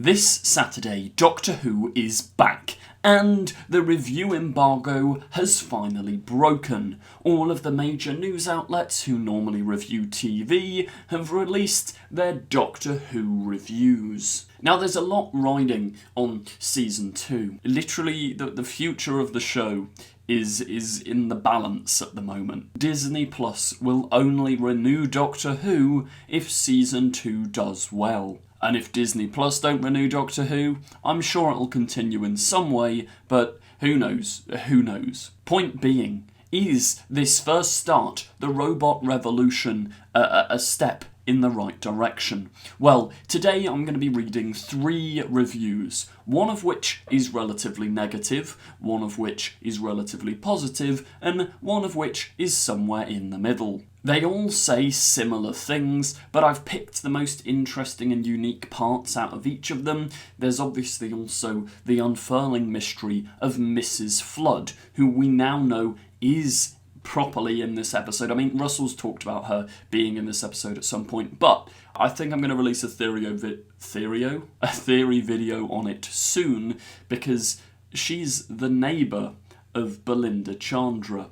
This Saturday, Doctor Who is back, and the review embargo has finally broken. All of the major news outlets who normally review TV have released their Doctor Who reviews. Now, there's a lot riding on Season 2. Literally, the future of the show is in the balance at the moment. Disney Plus will only renew Doctor Who if Season 2 does well. And if Disney Plus don't renew Doctor Who, I'm sure it'll continue in some way, but who knows? Who knows? Point being, is this first start, the robot revolution, a step in the right direction? Well, today I'm going to be reading 3 reviews, one of which is relatively negative, one of which is relatively positive, and one of which is somewhere in the middle. They all say similar things, but I've picked the most interesting and unique parts out of each of them. There's obviously also the unfurling mystery of Mrs. Flood, who we now know is properly in this episode. I mean, Russell's talked about her being in this episode at some point, but I think I'm going to release a theory video on it soon, because she's the neighbour of Belinda Chandra.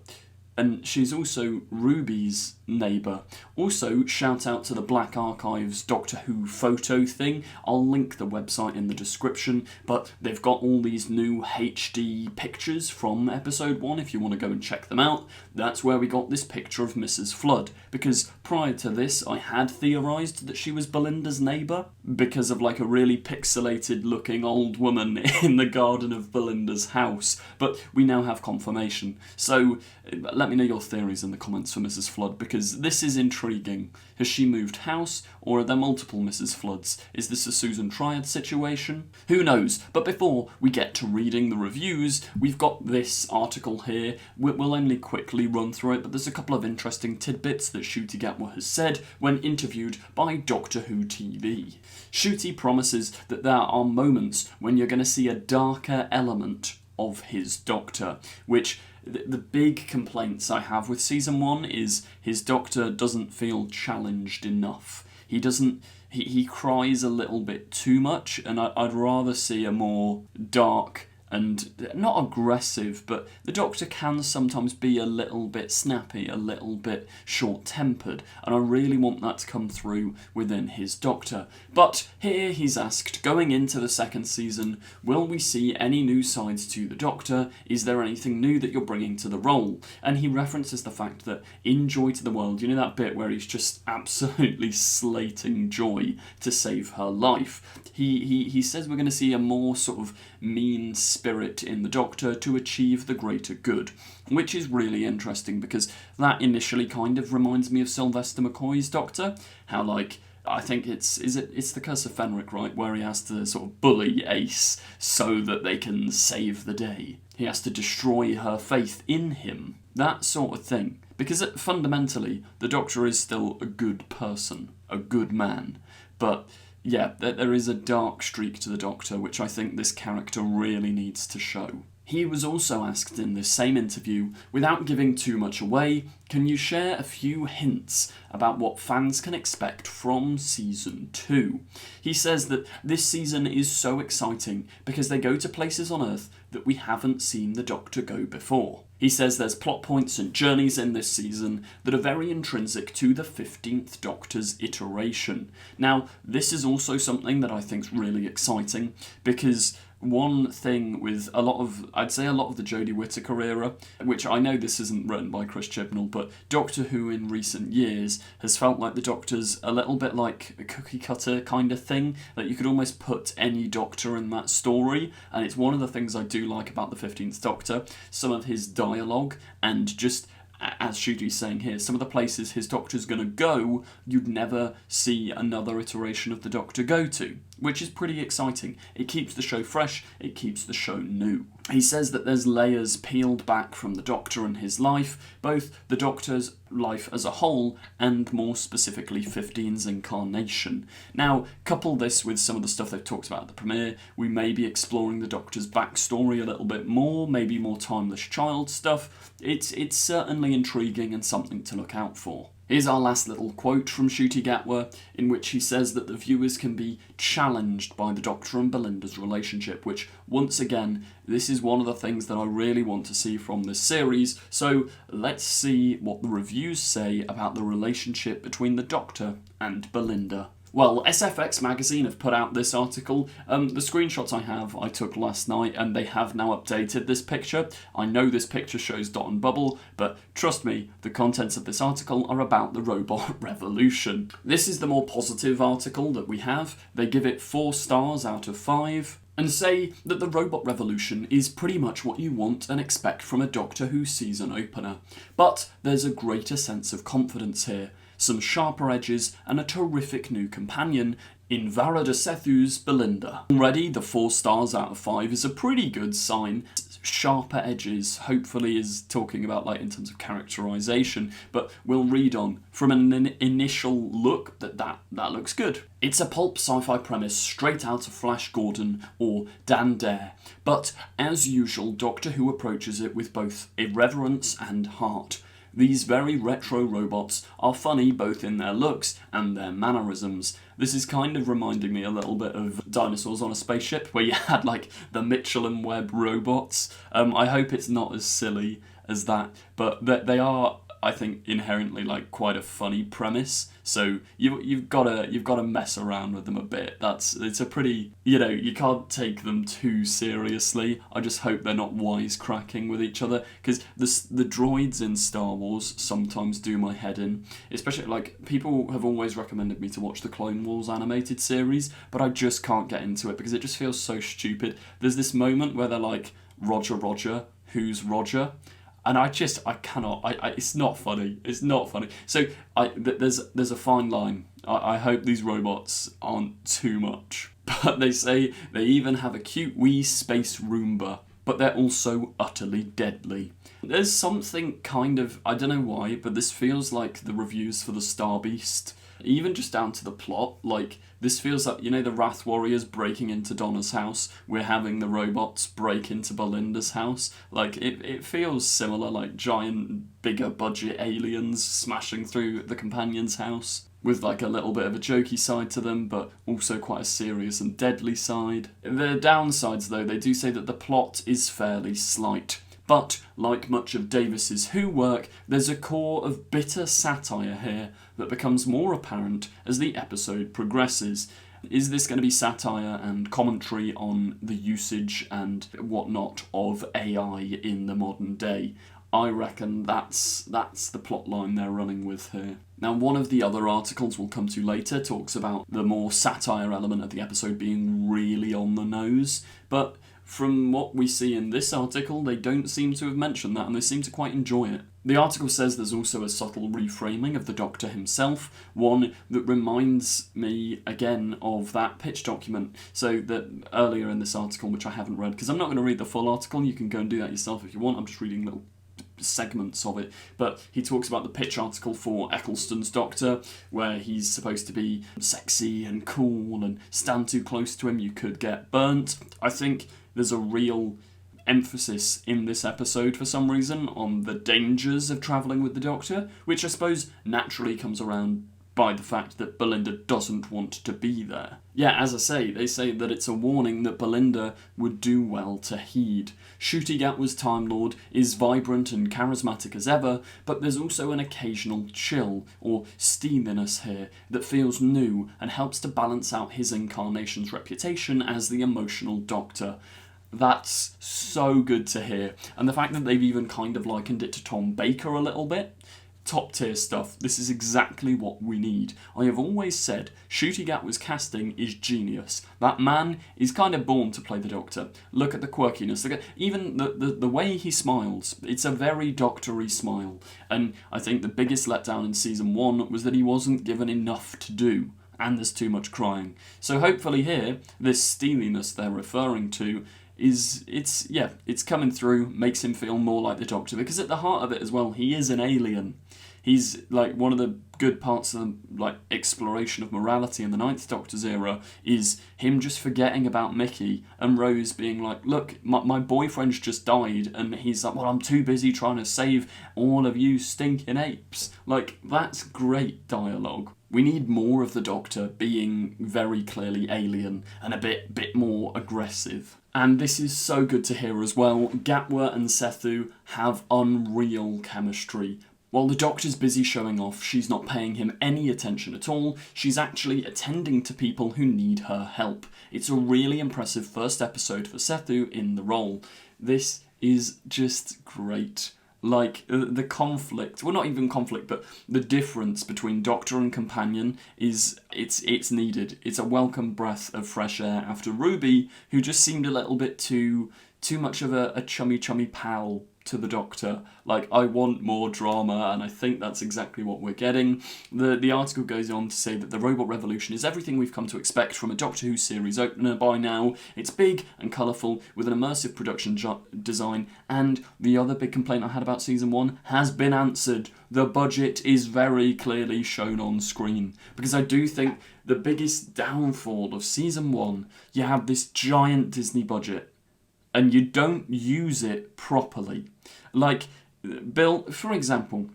And she's also Ruby's neighbour. Also, shout out to the Black Archives Doctor Who photo thing. I'll link the website in the description, but they've got all these new HD pictures from episode 1 if you want to go and check them out. That's where we got this picture of Mrs. Flood, because prior to this I had theorised that she was Belinda's neighbour because of like a really pixelated looking old woman in the garden of Belinda's house, but we now have confirmation. So let me know your theories in the comments for Mrs. Flood, because this is intriguing. Has she moved house, or are there multiple Mrs. Floods? Is this a Susan Triad situation? Who knows? But before we get to reading the reviews, we've got this article here. We'll only quickly run through it, but there's a couple of interesting tidbits that Ncuti Gatwa has said when interviewed by Doctor Who TV. Ncuti promises that there are moments when you're going to see a darker element of his Doctor, which the big complaints I have with Season 1 is his Doctor doesn't feel challenged enough. He cries a little bit too much, and I'd rather see a more dark and not aggressive, but the Doctor can sometimes be a little bit snappy, a little bit short-tempered, and I really want that to come through within his Doctor. But here he's asked, going into the second season, will we see any new sides to the Doctor? Is there anything new that you're bringing to the role? And he references the fact that in Joy to the World, you know that bit where he's just absolutely slating Joy to save her life? He says we're going to see a more sort of mean spirit in the Doctor to achieve the greater good, which is really interesting because that initially kind of reminds me of Sylvester McCoy's Doctor, how like I think it's the Curse of Fenric, right, where he has to sort of bully Ace so that they can save the day. He has to destroy her faith in him, that sort of thing, because fundamentally the Doctor is still a good person, a good man, but yeah, there is a dark streak to the Doctor, which I think this character really needs to show. He was also asked in this same interview, without giving too much away, can you share a few hints about what fans can expect from Season 2? He says that this season is so exciting because they go to places on Earth that we haven't seen the Doctor go before. He says there's plot points and journeys in this season that are very intrinsic to the 15th Doctor's iteration. Now, this is also something that I think is really exciting, because one thing with I'd say a lot of the Jodie Whittaker era, which I know this isn't written by Chris Chibnall, but Doctor Who in recent years has felt like the Doctor's a little bit like a cookie cutter kind of thing, that you could almost put any Doctor in that story, and it's one of the things I do like about the 15th Doctor, some of his dialogue, and just, as Ncuti's saying here, some of the places his Doctor's going to go, you'd never see another iteration of the Doctor go to, which is pretty exciting. It keeps the show fresh, it keeps the show new. He says that there's layers peeled back from the Doctor and his life, both the Doctor's life as a whole and more specifically 15's incarnation. Now, couple this with some of the stuff they've talked about at the premiere, we may be exploring the Doctor's backstory a little bit more, maybe more Timeless Child stuff. It's certainly intriguing and something to look out for. Here's our last little quote from Ncuti Gatwa, in which he says that the viewers can be challenged by the Doctor and Belinda's relationship, which, once again, this is one of the things that I really want to see from this series, so let's see what the reviews say about the relationship between the Doctor and Belinda. Well, SFX magazine have put out this article. The screenshots I took last night, and they have now updated this picture. I know this picture shows Dot and Bubble, but trust me, the contents of this article are about the robot revolution. This is the more positive article that we have. They give it 4 stars out of 5. And say that the robot revolution is pretty much what you want and expect from a Doctor Who season opener. But there's a greater sense of confidence here, some sharper edges, and a terrific new companion in Varada Sethu's Belinda. Already, the 4 stars out of 5 is a pretty good sign. Sharper edges, hopefully, is talking about like in terms of characterization, but we'll read on. From an initial look, that looks good. It's a pulp sci-fi premise straight out of Flash Gordon or Dan Dare, but as usual, Doctor Who approaches it with both irreverence and heart. These very retro robots are funny both in their looks and their mannerisms. This is kind of reminding me a little bit of Dinosaurs on a Spaceship, where you had like the Mitchell and Webb robots. I hope it's not as silly as that, but they are, I think, inherently like quite a funny premise. So you've got to mess around with them a bit. It's a pretty, you can't take them too seriously. I just hope they're not wisecracking with each other, because the droids in Star Wars sometimes do my head in. Especially like people have always recommended me to watch the Clone Wars animated series, but I just can't get into it because it just feels so stupid. There's this moment where they're like, Roger, Roger, who's Roger? And I cannot, it's not funny. It's not funny. So there's a fine line. I hope these robots aren't too much. But they say they even have a cute wee space Roomba, but they're also utterly deadly. There's something kind of, I don't know why, but this feels like the reviews for the Star Beast. Even just down to the plot, like, this feels like, the Wrath Warriors breaking into Donna's house, we're having the robots break into Belinda's house. Like, it feels similar, like giant, bigger budget aliens smashing through the companion's house, with like a little bit of a jokey side to them, but also quite a serious and deadly side. The downsides, though, they do say that the plot is fairly slight. But, like much of Davis's Who work, there's a core of bitter satire here that becomes more apparent as the episode progresses. Is this going to be satire and commentary on the usage and whatnot of AI in the modern day? I reckon that's the plot line they're running with here. Now, one of the other articles we'll come to later talks about the more satire element of the episode being really on the nose, but from what we see in this article, they don't seem to have mentioned that, and they seem to quite enjoy it. The article says there's also a subtle reframing of the Doctor himself, one that reminds me again of that pitch document. So that earlier in this article, which I haven't read, because I'm not going to read the full article, you can go and do that yourself if you want, I'm just reading little segments of it, but he talks about the pitch article for Eccleston's Doctor, where he's supposed to be sexy and cool, and stand too close to him, you could get burnt. I think there's a real emphasis in this episode for some reason on the dangers of travelling with the Doctor, which I suppose naturally comes around by the fact that Belinda doesn't want to be there. Yeah, as I say, they say that it's a warning that Belinda would do well to heed. Ncuti Gatwa's Time Lord is vibrant and charismatic as ever, but there's also an occasional chill or steaminess here that feels new and helps to balance out his incarnation's reputation as the emotional Doctor. That's so good to hear. And the fact that they've even kind of likened it to Tom Baker a little bit, top tier stuff. This is exactly what we need. I have always said Ncuti Gatwa's casting is genius. That man is kind of born to play the Doctor. Look at the quirkiness. Look at even the way he smiles. It's a very doctory smile. And I think the biggest letdown in season 1 was that he wasn't given enough to do. And there's too much crying. So hopefully here, this steeliness they're referring to it's coming through, makes him feel more like the Doctor, because at the heart of it as well, he is an alien. He's like one of the good parts of the like exploration of morality in the Ninth Doctor's era is him just forgetting about Mickey and Rose being like, look, my boyfriend's just died, and he's like, well, I'm too busy trying to save all of you stinking apes. Like, that's great dialogue. We need more of the Doctor being very clearly alien and a bit more aggressive. And this is so good to hear as well. Gatwa and Sethu have unreal chemistry. While the Doctor's busy showing off, she's not paying him any attention at all. She's actually attending to people who need her help. It's a really impressive first episode for Sethu in the role. This is just great. Like, the conflict, well, not even conflict, but the difference between Doctor and Companion it's needed. It's a welcome breath of fresh air after Ruby, who just seemed a little bit too much of a chummy pal to the Doctor. Like, I want more drama, and I think that's exactly what we're getting. The article goes on to say that the robot revolution is everything we've come to expect from a Doctor Who series opener by now. It's big and colourful, with an immersive production design, and the other big complaint I had about season 1 has been answered. The budget is very clearly shown on screen, because I do think the biggest downfall of season 1, you have this giant Disney budget, and you don't use it properly. Like, for example,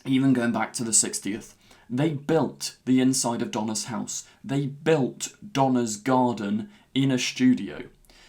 even going back to the 60th, they built the inside of Donna's house. They built Donna's garden in a studio.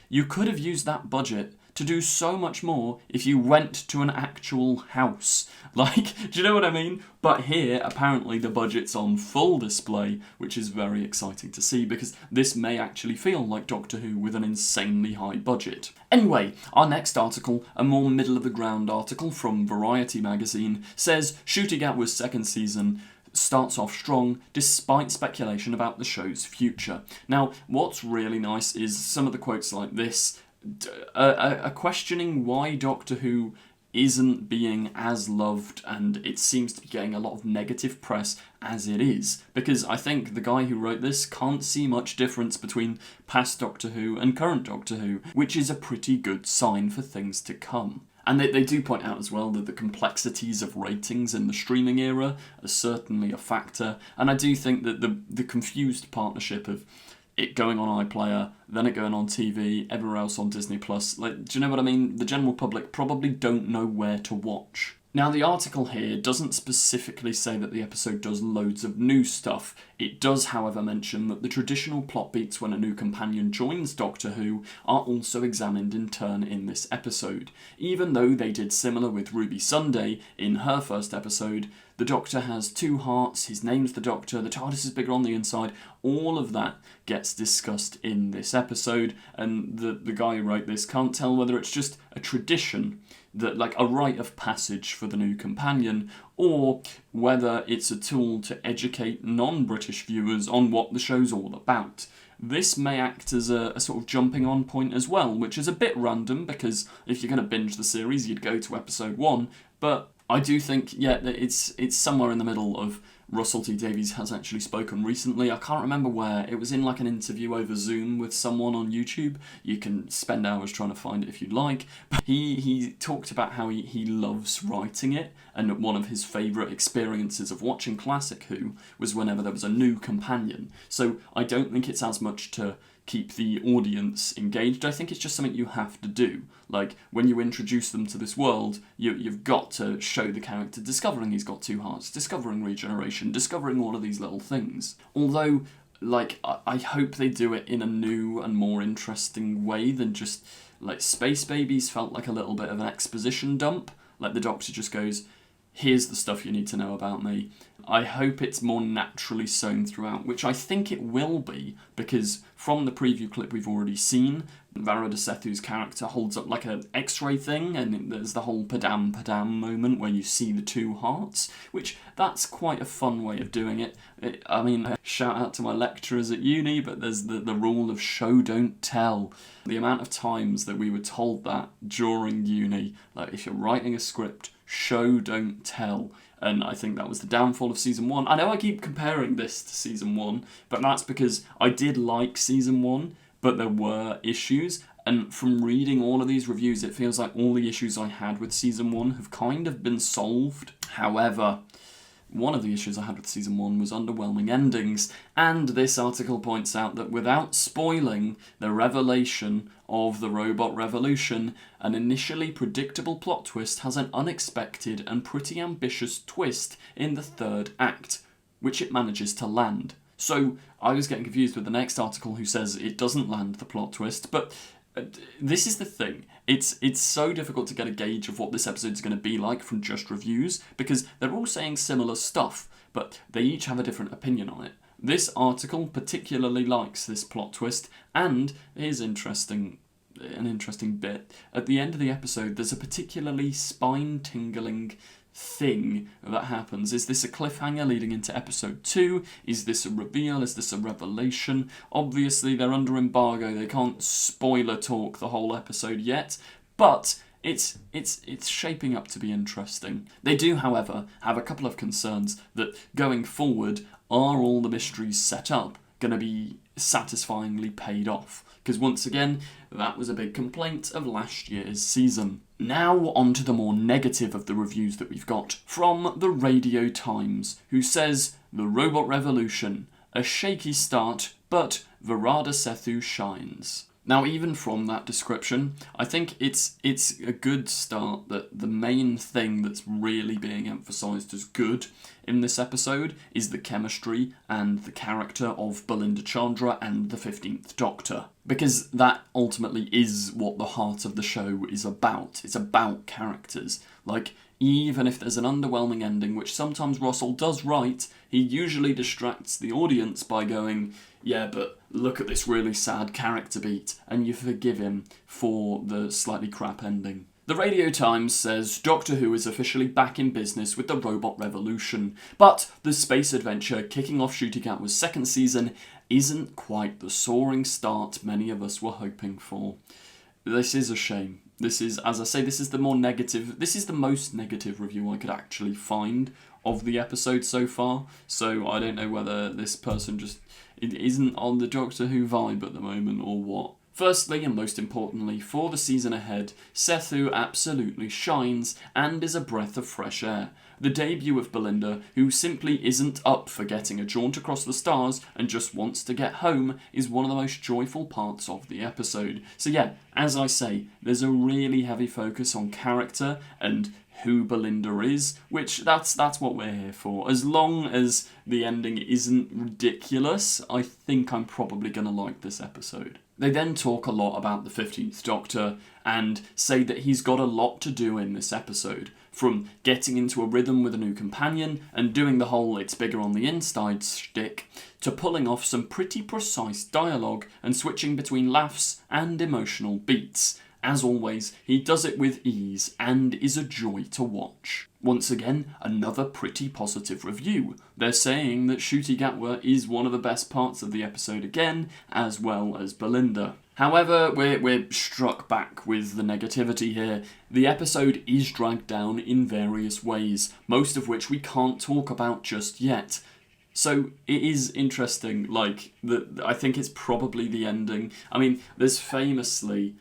You could have used that budget to do so much more if you went to an actual house. Like, do you know what I mean? But here, apparently, the budget's on full display, which is very exciting to see, because this may actually feel like Doctor Who with an insanely high budget. Anyway, our next article, a more middle-of-the-ground article from Variety magazine, says Ncuti Gatwa's second season starts off strong despite speculation about the show's future. Now, what's really nice is some of the quotes like this, questioning why Doctor Who isn't being as loved, and it seems to be getting a lot of negative press as it is, because I think the guy who wrote this can't see much difference between past Doctor Who and current Doctor Who, which is a pretty good sign for things to come. And they do point out as well that the complexities of ratings in the streaming era are certainly a factor, and I do think that the confused partnership of it going on iPlayer, then it going on TV, everywhere else on Disney+. Like, do you know what I mean? The general public probably don't know where to watch. Now, the article here doesn't specifically say that the episode does loads of new stuff. It does, however, mention that the traditional plot beats when a new companion joins Doctor Who are also examined in turn in this episode. Even though they did similar with Ruby Sunday in her first episode, the Doctor has 2 hearts, his name's the Doctor, the TARDIS is bigger on the inside, all of that gets discussed in this episode, and the guy who wrote this can't tell whether it's just a tradition, that like a rite of passage for the new companion, or whether it's a tool to educate non-British viewers on what the show's all about. This may act as a sort of jumping on point as well, which is a bit random, because if you're going to binge the series, you'd go to episode 1, but I do think, yeah, that it's somewhere in the middle of Russell T Davies has actually spoken recently. I can't remember where. It was in like an interview over Zoom with someone on YouTube. You can spend hours trying to find it if you'd like. But he talked about how he loves writing it, and one of his favourite experiences of watching Classic Who was whenever there was a new companion. So I don't think it's as much to keep the audience engaged. I think it's just something you have to do. Like, when you introduce them to this world, you've got to show the character discovering he's got 2 hearts, discovering regeneration, discovering all of these little things. Although, like, I hope they do it in a new and more interesting way than just, like, Space Babies felt like a little bit of an exposition dump. Like, the Doctor just goes, here's the stuff you need to know about me. I hope it's more naturally sewn throughout, which I think it will be, because from the preview clip we've already seen, Varada Sethu's character holds up like an X-ray thing, and there's the whole padam moment where you see the 2 hearts, which that's quite a fun way of doing it. I mean, shout out to my lecturers at uni, but there's the rule of show don't tell. The amount of times that we were told that during uni, like if you're writing a script, show don't tell. And I think that was the downfall of season 1. I know I keep comparing this to season 1, but that's because I did like season 1, but there were issues. And from reading all of these reviews, it feels like all the issues I had with season 1 have kind of been solved. However, one of the issues I had with season 1 was underwhelming endings, and this article points out that without spoiling the revelation of the robot revolution, an initially predictable plot twist has an unexpected and pretty ambitious twist in the 3rd act, which it manages to land. So I was getting confused with the next article who says it doesn't land the plot twist, but this is the thing. It's so difficult to get a gauge of what this episode's going to be like from just reviews, because they're all saying similar stuff, but they each have a different opinion on it. This article particularly likes this plot twist, and here's an interesting bit. At the end of the episode, there's a particularly spine-tingling thing that happens. Is this a cliffhanger leading into episode 2? Is this a reveal? Is this a revelation? Obviously, they're under embargo. They can't spoiler talk the whole episode yet, but it's shaping up to be interesting. They do, however, have a couple of concerns that going forward, are all the mysteries set up going to be satisfyingly paid off? Because once again, that was a big complaint of last year's season. Now on to the more negative of the reviews that we've got from the Radio Times, who says, "The Robot Revolution, a shaky start, but Virada Sethu shines." Now, even from that description, I think it's a good start that the main thing that's really being emphasised as good in this episode is the chemistry and the character of Belinda Chandra and the 15th Doctor. Because that ultimately is what the heart of the show is about. It's about characters. Like, even if there's an underwhelming ending, which sometimes Russell does right, he usually distracts the audience by going, yeah, but look at this really sad character beat, and you forgive him for the slightly crap ending. The Radio Times says Doctor Who is officially back in business with the Robot Revolution, but the space adventure kicking off Ncuti Gatwa's 2nd season isn't quite the soaring start many of us were hoping for. This is a shame. This is, as I say, this is the most negative review I could actually find of the episode so far, so I don't know whether this person just isn't on the Doctor Who vibe at the moment or what. Firstly, and most importantly, for the season ahead, Sethu absolutely shines and is a breath of fresh air. The debut of Belinda, who simply isn't up for getting a jaunt across the stars and just wants to get home, is one of the most joyful parts of the episode. So yeah, as I say, there's a really heavy focus on character and who Belinda is, which that's what we're here for. As long as the ending isn't ridiculous, I think I'm probably going to like this episode. They then talk a lot about the 15th Doctor and say that he's got a lot to do in this episode, from getting into a rhythm with a new companion and doing the whole it's bigger on the inside shtick, to pulling off some pretty precise dialogue and switching between laughs and emotional beats. As always, he does it with ease and is a joy to watch. Once again, another pretty positive review. They're saying that Ncuti Gatwa is one of the best parts of the episode again, as well as Belinda. However, we're struck back with the negativity here. The episode is dragged down in various ways, most of which we can't talk about just yet. So it is interesting, I think it's probably the ending. I mean, there's famously,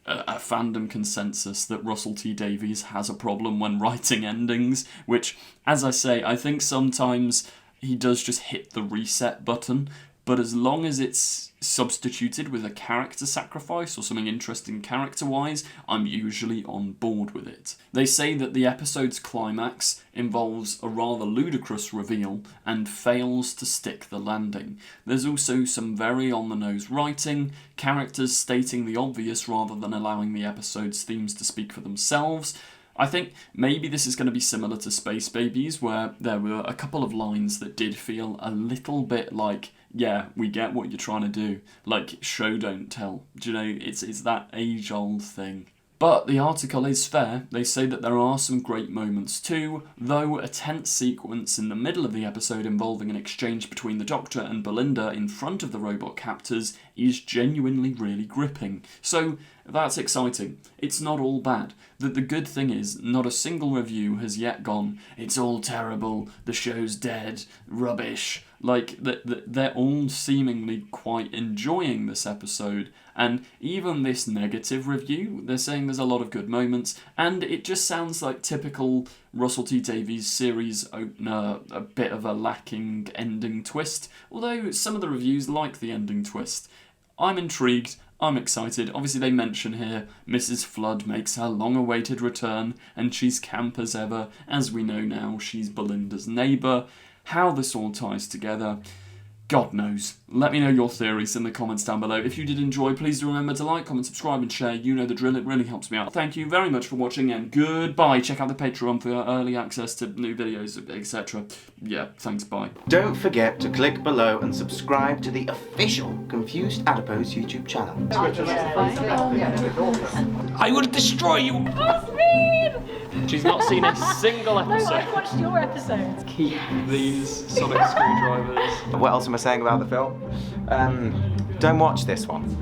a fandom consensus that Russell T Davies has a problem when writing endings, which, as I say, I think sometimes he does just hit the reset button, but as long as it's substituted with a character sacrifice or something interesting character-wise, I'm usually on board with it. They say that the episode's climax involves a rather ludicrous reveal and fails to stick the landing. There's also some very on-the-nose writing, characters stating the obvious rather than allowing the episode's themes to speak for themselves. I think maybe this is going to be similar to Space Babies, where there were a couple of lines that did feel a little bit like, yeah, we get what you're trying to do. Like, show, don't tell. Do you know, it's that age-old thing. But the article is fair. They say that there are some great moments too, though a tense sequence in the middle of the episode involving an exchange between the Doctor and Belinda in front of the robot captors is genuinely really gripping. So that's exciting. It's not all bad. The good thing is, not a single review has yet gone, it's all terrible, the show's dead, rubbish. Like, they're all seemingly quite enjoying this episode, and even this negative review, they're saying there's a lot of good moments, and it just sounds like typical Russell T Davies series opener, a bit of a lacking ending twist, although some of the reviews like the ending twist. I'm intrigued, I'm excited. Obviously they mention here Mrs. Flood makes her long-awaited return, and she's camp as ever. As we know now, she's Belinda's neighbour. How this all ties together, God knows. Let me know your theories in the comments down below. If you did enjoy, please do remember to like, comment, subscribe and share. You know the drill, it really helps me out. Thank you very much for watching and goodbye. Check out the Patreon for early access to new videos, etc. Yeah, thanks, bye. Don't forget to click below and subscribe to the official Confused Adipose YouTube channel. I will destroy you! She's not seen a single episode. No, I've watched your episodes. Keep these sonic screwdrivers. What else am I saying about the film? Don't watch this one.